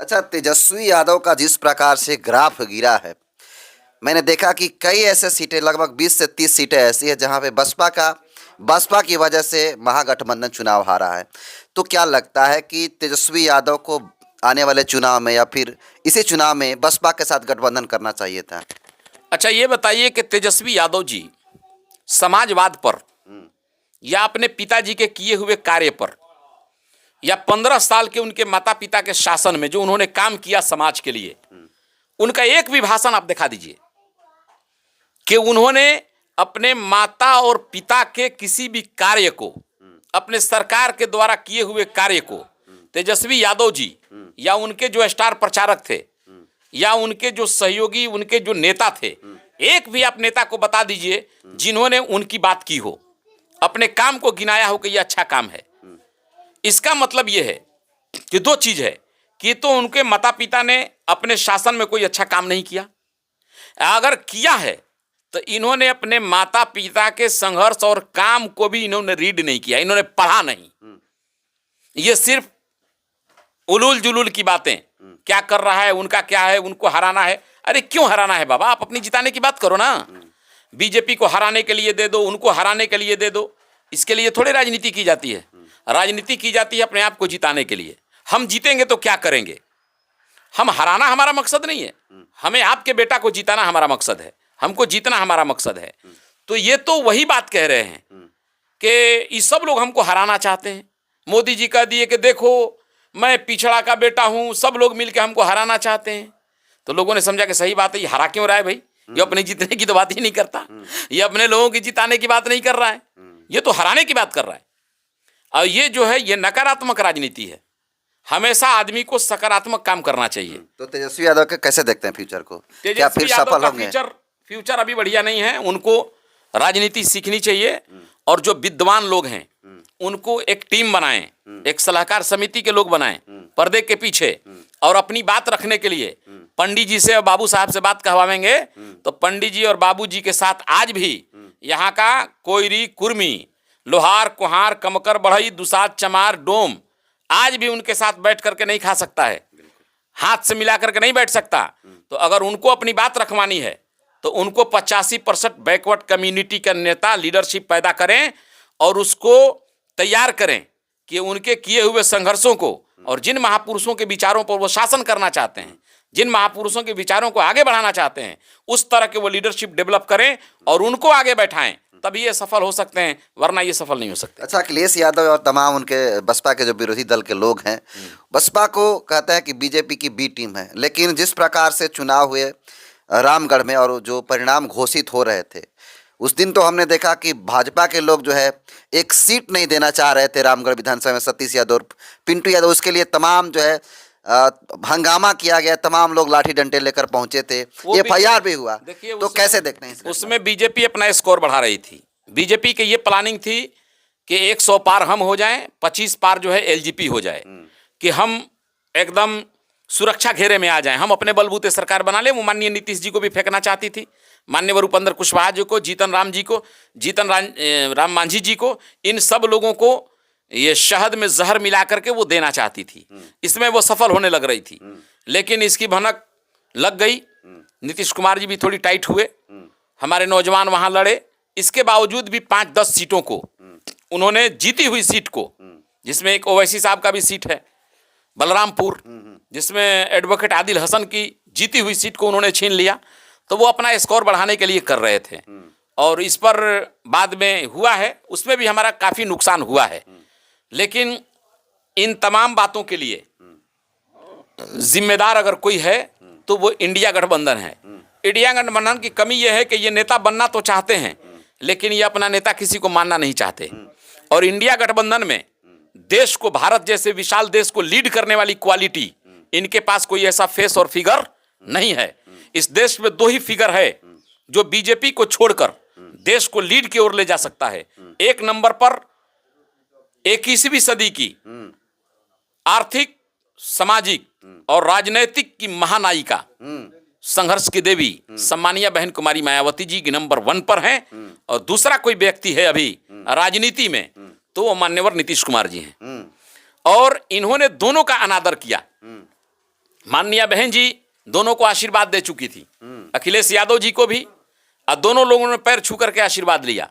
अच्छा, तेजस्वी यादव का जिस प्रकार से ग्राफ गिरा है, मैंने देखा कि कई ऐसे सीटें, लगभग 20 से 30 सीटें ऐसी है जहां पे बसपा की वजह से महागठबंधन चुनाव हारा है। तो क्या लगता है कि तेजस्वी यादव को आने वाले चुनाव में या फिर इसी चुनाव में बसपा के साथ गठबंधन करना चाहिए था? अच्छा, ये बताइए कि तेजस्वी यादव जी समाजवाद पर या अपने पिताजी के किए हुए कार्य पर या 15 साल के उनके माता पिता के शासन में जो उन्होंने काम किया समाज के लिए, उनका एक भी भाषण आप दिखा दीजिए कि उन्होंने अपने माता और पिता के किसी भी कार्य को, अपने सरकार के द्वारा किए हुए कार्य को तेजस्वी यादव जी या उनके जो स्टार प्रचारक थे या उनके जो सहयोगी, उनके जो नेता थे, एक भी आप नेता को बता दीजिए जिन्होंने उनकी बात की हो, अपने काम को गिनाया हो कि यह अच्छा काम है। इसका मतलब यह है कि दो चीज है कि तो उनके माता पिता ने अपने शासन में कोई अच्छा काम नहीं किया, अगर किया है तो इन्होंने अपने माता पिता के संघर्ष और काम को भी इन्होंने रीड नहीं किया, इन्होंने पढ़ा नहीं। ये सिर्फ उलूल जुलूल की बातें, क्या कर रहा है, उनका क्या है, उनको हराना है। अरे क्यों हराना है बाबा, आप अपनी जिताने की बात करो ना। बीजेपी को हराने के लिए दे दो, उनको हराने के लिए दे दो, इसके लिए थोड़ी राजनीति की जाती है। राजनीति की जाती है अपने आप को जिताने के लिए। हम जीतेंगे तो क्या करेंगे, हम हराना हमारा मकसद नहीं है, हमें आपके बेटा को जिताना हमारा मकसद है, हमको जीतना हमारा मकसद है। तो ये तो वही बात कह रहे हैं कि ये सब लोग हमको हराना चाहते हैं। मोदी जी कह दिए कि देखो मैं पिछड़ा का बेटा हूं, सब लोग मिलकर हमको हराना चाहते हैं। तो लोगों ने समझा कि सही बात है, ये हरा क्यों रहा है भाई, ये अपने जीतने की तो बात ही नहीं करता, ये अपने लोगों की जिताने की बात नहीं कर रहा है, ये तो हराने की बात कर रहा है। और ये जो है ये नकारात्मक राजनीति है। हमेशा आदमी को सकारात्मक काम करना चाहिए। तो तेजस्वी यादव के कैसे देखते हैं फ्यूचर को, क्या तेजस्वी फिर यादव सफल का होंगे? फ्यूचर अभी बढ़िया नहीं है। उनको राजनीति सीखनी चाहिए और जो विद्वान लोग हैं उनको एक टीम बनाएं, एक सलाहकार समिति के लोग बनाएं पर्दे के पीछे, और अपनी बात रखने के लिए पंडित जी से और बाबू साहब से बात कहवाएंगे तो पंडित जी और बाबू जी के साथ आज भी यहाँ का कोयरी, कुर्मी, लोहार, कुहार, कमकर, बढ़ई, दुसाद, चमार, डोम आज भी उनके साथ बैठ करके नहीं खा सकता है, हाथ से मिला करके नहीं बैठ सकता। तो अगर उनको अपनी बात रखवानी है तो उनको 85% बैकवर्ड कम्युनिटी का नेता लीडरशिप पैदा करें और उसको तैयार करें कि उनके किए हुए संघर्षों को और जिन महापुरुषों के विचारों पर वो शासन करना चाहते हैं, जिन महापुरुषों के विचारों को आगे बढ़ाना चाहते हैं, उस तरह के वो लीडरशिप डेवलप करें और उनको आगे बैठाएं, तभी ये सफल हो सकते हैं, वरना ये सफल नहीं हो सकते। अच्छा, अखिलेश यादव और तमाम उनके बसपा के जो विरोधी दल के लोग हैं, बसपा को कहते हैं कि बीजेपी की बी टीम है, लेकिन जिस प्रकार से चुनाव हुए रामगढ़ में और जो परिणाम घोषित हो रहे थे, उस दिन तो हमने देखा कि भाजपा के लोग जो है एक सीट नहीं देना चाह रहे थे रामगढ़ विधानसभा में। सतीश यादव, पिंटू यादव, उसके लिए तमाम जो है हंगामा किया गया, तमाम लोग लाठी डंडे लेकर पहुंचे थे, एफआईआर भी हुआ। तो कैसे देखते हैं उसमें बीजेपी अपना स्कोर बढ़ा रही थी। बीजेपी की ये प्लानिंग थी कि 100 पार हम हो जाएं, 25 पार जो है एलजीपी हो जाए, कि हम एकदम सुरक्षा घेरे में आ जाएं, हम अपने बलबूते सरकार बना लें। वो माननीय नीतीश जी को भी फेंकना चाहती थी, माननीय रूपेंद्र कुशवाहा जी को, जीतन राम जी को, राम मांझी जी को, इन सब लोगों को ये शहद में जहर मिला करके वो देना चाहती थी। इसमें वो सफल होने लग रही थी, लेकिन इसकी भनक लग गई। नीतीश कुमार जी भी थोड़ी टाइट हुए, हमारे नौजवान वहां लड़े, इसके बावजूद भी 5-10 सीटों को उन्होंने, जीती हुई सीट को, जिसमें एक ओवैसी साहब का भी सीट है बलरामपुर, जिसमें एडवोकेट आदिल हसन की जीती हुई सीट को उन्होंने छीन लिया। तो वो अपना स्कोर बढ़ाने के लिए कर रहे थे और इस पर बाद में हुआ है, उसमें भी हमारा काफ़ी नुकसान हुआ है। लेकिन इन तमाम बातों के लिए जिम्मेदार अगर कोई है तो वो इंडिया गठबंधन है। इंडिया गठबंधन की कमी यह है कि ये नेता बनना तो चाहते हैं लेकिन ये अपना नेता किसी को मानना नहीं चाहते। और इंडिया गठबंधन में देश को, भारत जैसे विशाल देश को लीड करने वाली क्वालिटी इनके पास कोई ऐसा फेस और फिगर नहीं है। इस देश में 2 ही फिगर है जो बीजेपी को छोड़कर देश को लीड की ओर ले जा सकता है। एक नंबर पर 21वीं सदी की आर्थिक, सामाजिक और राजनैतिक की महानायिका, संघर्ष की देवी सम्मानीय बहन कुमारी मायावती जी की नंबर 1 पर हैं, और दूसरा कोई व्यक्ति है अभी राजनीति में तो वो मान्यवर नीतीश कुमार जी हैं। और इन्होंने दोनों का अनादर किया। माननीय बहन जी दोनों को आशीर्वाद दे चुकी थी, अखिलेश यादव जी को भी, और दोनों लोगों ने पैर छू करके आशीर्वाद लिया।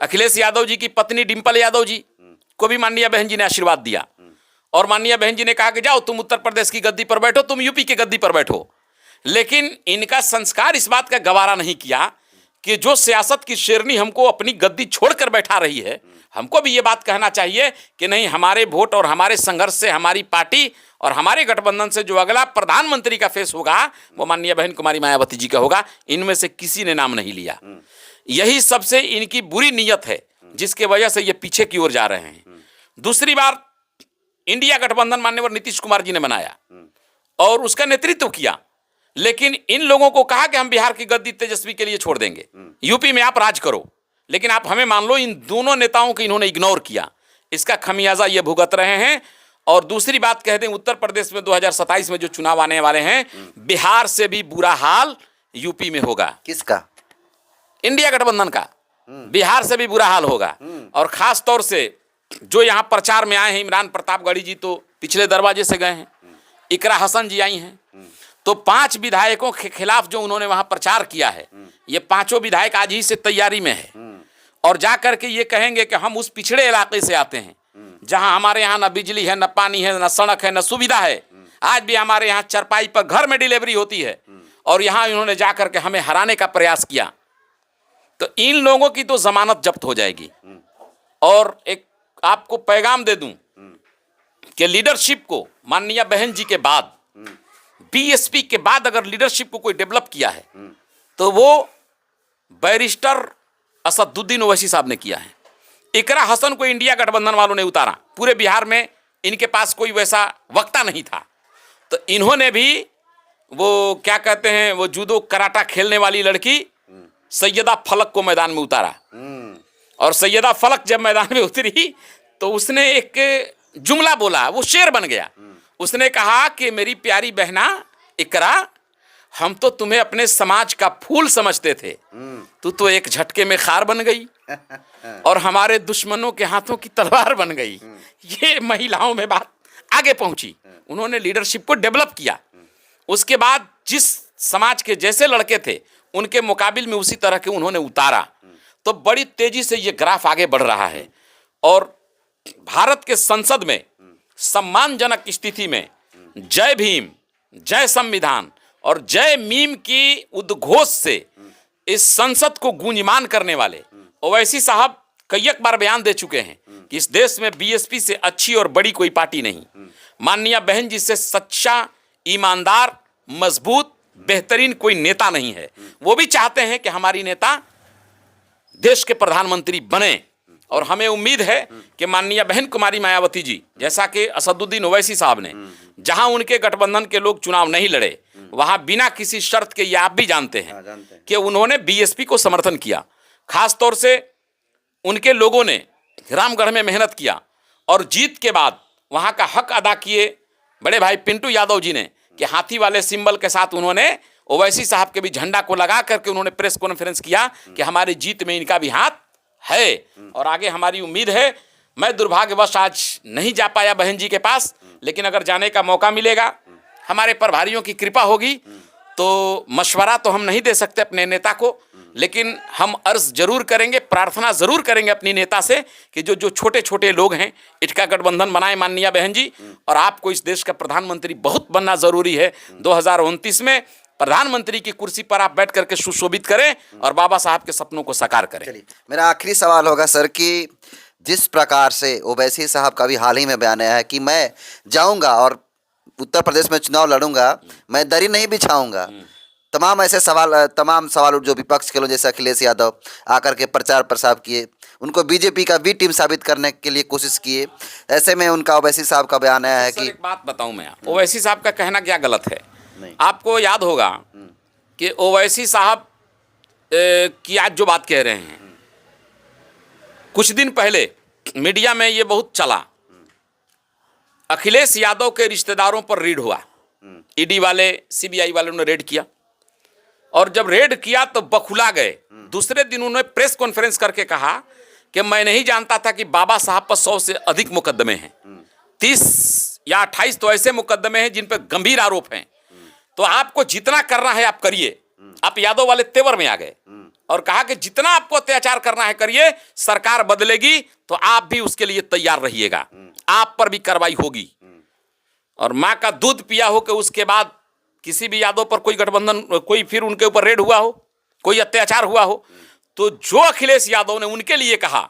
अखिलेश यादव जी की पत्नी डिंपल यादव जी को भी माननीय बहन जी ने आशीर्वाद दिया, और माननीय बहन जी ने कहा कि जाओ तुम उत्तर प्रदेश की गद्दी पर बैठो, तुम यूपी की गद्दी पर बैठो। लेकिन इनका संस्कार इस बात का गवारा नहीं किया कि जो सियासत की शेरनी हमको अपनी गद्दी छोड़कर बैठा रही है, हमको भी ये बात कहना चाहिए कि नहीं, हमारे वोट और हमारे संघर्ष से हमारी पार्टी और हमारे गठबंधन से जो अगला प्रधानमंत्री का फेस होगा वो माननीय बहन कुमारी मायावती जी का होगा। इनमें से किसी ने नाम नहीं लिया। यही सबसे इनकी बुरी नीयत है जिसके वजह से ये पीछे की ओर जा रहे हैं। दूसरी बार इंडिया गठबंधन माननीय नीतीश कुमार जी ने बनाया और उसका नेतृत्व किया, लेकिन इन लोगों को कहा कि हम बिहार की गद्दी तेजस्वी के लिए छोड़ देंगे, यूपी में आप राज करो, लेकिन आप हमें मान लो। इन दोनों नेताओं को इन्होंने इग्नोर किया, इसका खमियाजा ये भुगत रहे हैं। और दूसरी बात कह दें, उत्तर प्रदेश में 2027 में जो चुनाव आने वाले हैं, बिहार से भी बुरा हाल यूपी में होगा। किसका? इंडिया गठबंधन का। बिहार से भी बुरा हाल होगा। और खास तौर से जो यहाँ प्रचार में आए हैं, इमरान प्रतापगढ़ी जी तो पिछले दरवाजे से गए हैं, इकरा हसन जी आई हैं, तो 5 विधायकों के खिलाफ जो उन्होंने वहां प्रचार किया है, ये 5 विधायक आज ही से तैयारी में है और जा करके ये कहेंगे कि हम उस पिछड़े इलाके से आते हैं जहां हमारे यहाँ न बिजली है, न पानी है, न सड़क है, न सुविधा है। आज भी हमारे यहाँ चरपाई पर घर में डिलीवरी होती है और यहाँ इन्होंने जा करके हमें हराने का प्रयास किया। तो इन लोगों की तो जमानत जब्त हो जाएगी। और एक आपको पैगाम दे दूं कि लीडरशिप को माननीय बहन जी के बाद, बीएसपी के बाद अगर लीडरशिप को कोई डेवलप किया है तो वो बैरिस्टर असदुद्दीन ओवैसी साहब ने किया है। इकरा हसन को इंडिया गठबंधन वालों ने उतारा, पूरे बिहार में इनके पास कोई वैसा वक्ता नहीं था, तो इन्होंने भी वो क्या कहते हैं, वो जूडो कराटा खेलने वाली लड़की सैयदा फलक को मैदान में उतारा। और सैयदा फलक जब मैदान में उतरी तो उसने एक जुमला बोला, वो शेर बन गया। उसने कहा कि मेरी प्यारी बहना इकरा, हम तो तुम्हें अपने समाज का फूल समझते थे, तू तो एक झटके में खार बन गई और हमारे दुश्मनों के हाथों की तलवार बन गई। ये महिलाओं में बात आगे पहुंची, उन्होंने लीडरशिप को डेवलप किया। उसके बाद जिस समाज के जैसे लड़के थे उनके मुकाबिल में उसी तरह के उन्होंने उतारा, तो बड़ी तेजी से ये ग्राफ आगे बढ़ रहा है। और भारत के संसद में सम्मानजनक स्थिति में जय भीम, जय संविधान और जय मीम की उद्घोष से इस संसद को गूंजमान करने वाले ओवैसी साहब कई बार बयान दे चुके हैं कि इस देश में बीएसपी से अच्छी और बड़ी कोई पार्टी नहीं, माननीय बहन जी से सच्चा, ईमानदार, मजबूत, बेहतरीन कोई नेता नहीं है। वो भी चाहते हैं कि हमारी नेता देश के प्रधानमंत्री बने और हमें उम्मीद है कि माननीय बहन कुमारी मायावती जी, जैसा कि असदुद्दीन ओवैसी साहब ने, जहां उनके गठबंधन के लोग चुनाव नहीं लड़े, वहां बिना किसी शर्त के, ये आप भी जानते हैं कि उन्होंने बीएसपी को समर्थन किया। खास तौर से उनके लोगों ने रामगढ़ में मेहनत किया और जीत के बाद वहां का हक अदा किए बड़े भाई पिंटू यादव जी ने, कि हाथी वाले सिंबल के साथ उन्होंने ओवैसी साहब के भी झंडा को लगा करके उन्होंने प्रेस कॉन्फ्रेंस किया कि हमारी जीत में इनका भी हाथ है और आगे हमारी उम्मीद है। मैं दुर्भाग्यवश आज नहीं जा पाया बहन जी के पास, लेकिन अगर जाने का मौका मिलेगा, हमारे प्रभारियों की कृपा होगी, तो मशवरा तो हम नहीं दे सकते अपने नेता को, लेकिन हम अर्ज जरूर करेंगे, प्रार्थना जरूर करेंगे अपनी नेता से कि जो छोटे छोटे लोग हैं, इसका गठबंधन बनाए माननीय बहन जी, और आपको इस देश का प्रधानमंत्री बहुत बनना जरूरी है। 2029 में प्रधानमंत्री की कुर्सी पर आप बैठ करके सुशोभित करें और बाबा साहब के सपनों को साकार करें। चलिए, मेरा आखिरी सवाल होगा सर कि जिस प्रकार से ओवैसी साहब का भी हाल ही में बयान आया है कि मैं जाऊंगा और उत्तर प्रदेश में चुनाव लड़ूंगा, मैं दरी नहीं बिछाऊंगा, तमाम ऐसे तमाम सवाल जो विपक्ष के लोग जैसे अखिलेश यादव आकर के प्रचार प्रसार किए, उनको बीजेपी का बी टीम साबित करने के लिए कोशिश किए, ऐसे में उनका ओवैसी साहब का बयान आया है कि एक बात बताऊं मैं, ओवैसी साहब का कहना क्या गलत है। आपको याद होगा कि ओवैसी साहब की आज जो बात कह रहे हैं, कुछ दिन पहले मीडिया में ये बहुत चला, अखिलेश यादव के रिश्तेदारों पर रेड हुआ, ईडी वाले, सीबीआई वालों ने रेड किया, और जब रेड किया तो बखुला गए। दूसरे दिन उन्होंने प्रेस कॉन्फ्रेंस करके कहा कि मैं नहीं जानता था कि बाबा साहब पर 100 से अधिक मुकदमे हैं, 30 या 28 तो ऐसे मुकदमे हैं जिन पर गंभीर आरोप हैं। तो आपको जितना करना है आप करिए। आप यादव वाले तेवर में आ गए और कहा कि जितना आपको अत्याचार करना है करिए, सरकार बदलेगी तो आप भी उसके लिए तैयार रहिएगा, आप पर भी कार्रवाई होगी। और माँ का दूध पिया हो कि उसके बाद किसी भी यादव पर कोई गठबंधन, कोई फिर उनके ऊपर रेड हुआ हो, कोई अत्याचार हुआ हो, तो जो अखिलेश यादव ने उनके लिए कहा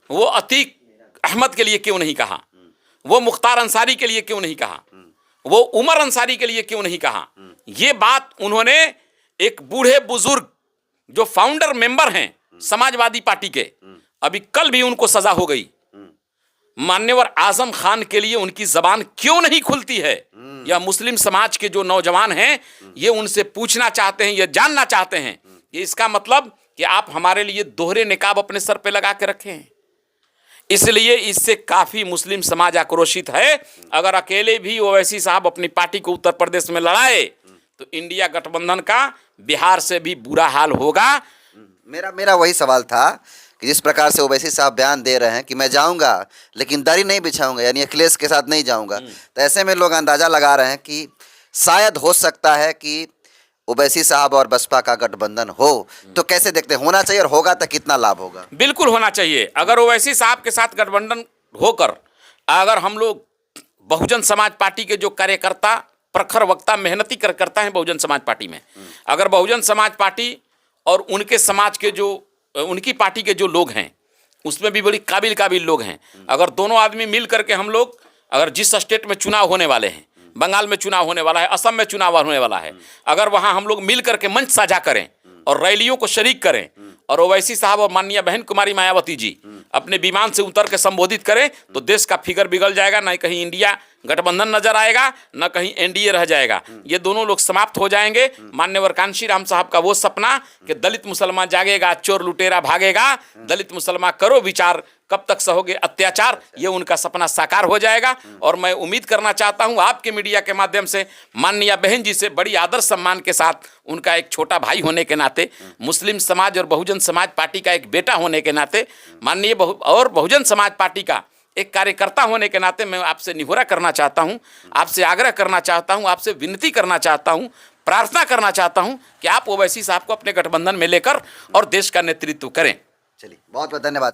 वो अतीक अहमद के लिए क्यों नहीं कहा, वो मुख्तार अंसारी के लिए क्यों नहीं कहा, वो उमर अंसारी के लिए क्यों नहीं कहा। ये बात उन्होंने एक बूढ़े बुजुर्ग जो फाउंडर मेंबर हैं समाजवादी पार्टी के, अभी कल भी उनको सजा हो गई, मान्यवर आजम खान के लिए उनकी जबान क्यों नहीं खुलती है। या मुस्लिम समाज के जो नौजवान हैं ये उनसे पूछना चाहते हैं, ये जानना चाहते हैं, ये इसका मतलब कि आप हमारे लिए दोहरे निकाब अपने सर पे लगा के रखे हैं। इसलिए इससे काफी मुस्लिम समाज आक्रोशित है। अगर अकेले भी ओवैसी साहब अपनी पार्टी को उत्तर प्रदेश में लड़ाए तो इंडिया गठबंधन का बिहार से भी बुरा हाल होगा। मेरा वही सवाल था कि जिस प्रकार से ओवैसी साहब बयान दे रहे हैं कि मैं जाऊंगा लेकिन दरी नहीं बिछाऊंगा, यानी अखिलेश के साथ नहीं जाऊंगा, तो ऐसे में लोग अंदाजा लगा रहे हैं कि शायद हो सकता है कि ओवैसी साहब और बसपा का गठबंधन हो। तो कैसे देखते हैं, होना चाहिए और होगा तो कितना लाभ होगा? बिल्कुल होना चाहिए। अगर ओवैसी साहब के साथ गठबंधन होकर अगर हम लोग बहुजन समाज पार्टी के जो कार्यकर्ता, प्रखर वक्ता, मेहनती कार्यकर्ता हैं बहुजन समाज पार्टी में, अगर बहुजन समाज पार्टी और उनके समाज के जो उनकी पार्टी के जो लोग हैं उसमें भी बड़ी काबिल लोग हैं, अगर दोनों आदमी मिल करके हम लोग, अगर जिस स्टेट में चुनाव होने वाले हैं, बंगाल में चुनाव होने वाला है, असम में चुनाव होने वाला है, अगर वहां हम लोग मिल करके मंच साझा करें और रैलियों को शरीक करें और ओवैसी साहब और माननीय बहन कुमारी मायावती जी अपने विमान से उतर के संबोधित करें तो देश का फिगर बिगड़ जाएगा। न कहीं इंडिया गठबंधन नजर आएगा, न कहीं एनडीए रह जाएगा, ये दोनों लोग समाप्त हो जाएंगे। मान्यवर कांशी राम साहब का वो सपना कि दलित मुसलमान जागेगा, चोर लुटेरा भागेगा, दलित मुसलमान करो विचार, कब तक सहोगे अत्याचार, ये उनका सपना साकार हो जाएगा। और मैं उम्मीद करना चाहता हूं आपके मीडिया के माध्यम से माननीय बहन जी से बड़ी आदर सम्मान के साथ, उनका एक छोटा भाई होने के नाते, मुस्लिम समाज और बहुजन समाज पार्टी का एक बेटा होने के नाते, माननीय और बहुजन समाज पार्टी का एक कार्यकर्ता होने के नाते मैं आपसे निहोरा करना चाहता हूं, आपसे आग्रह करना चाहता हूं, आपसे विनती करना चाहता हूं, प्रार्थना करना चाहता हूं कि आप ओवैसी साहब को अपने गठबंधन में लेकर और देश का नेतृत्व करें। चलिए, बहुत बहुत धन्यवाद।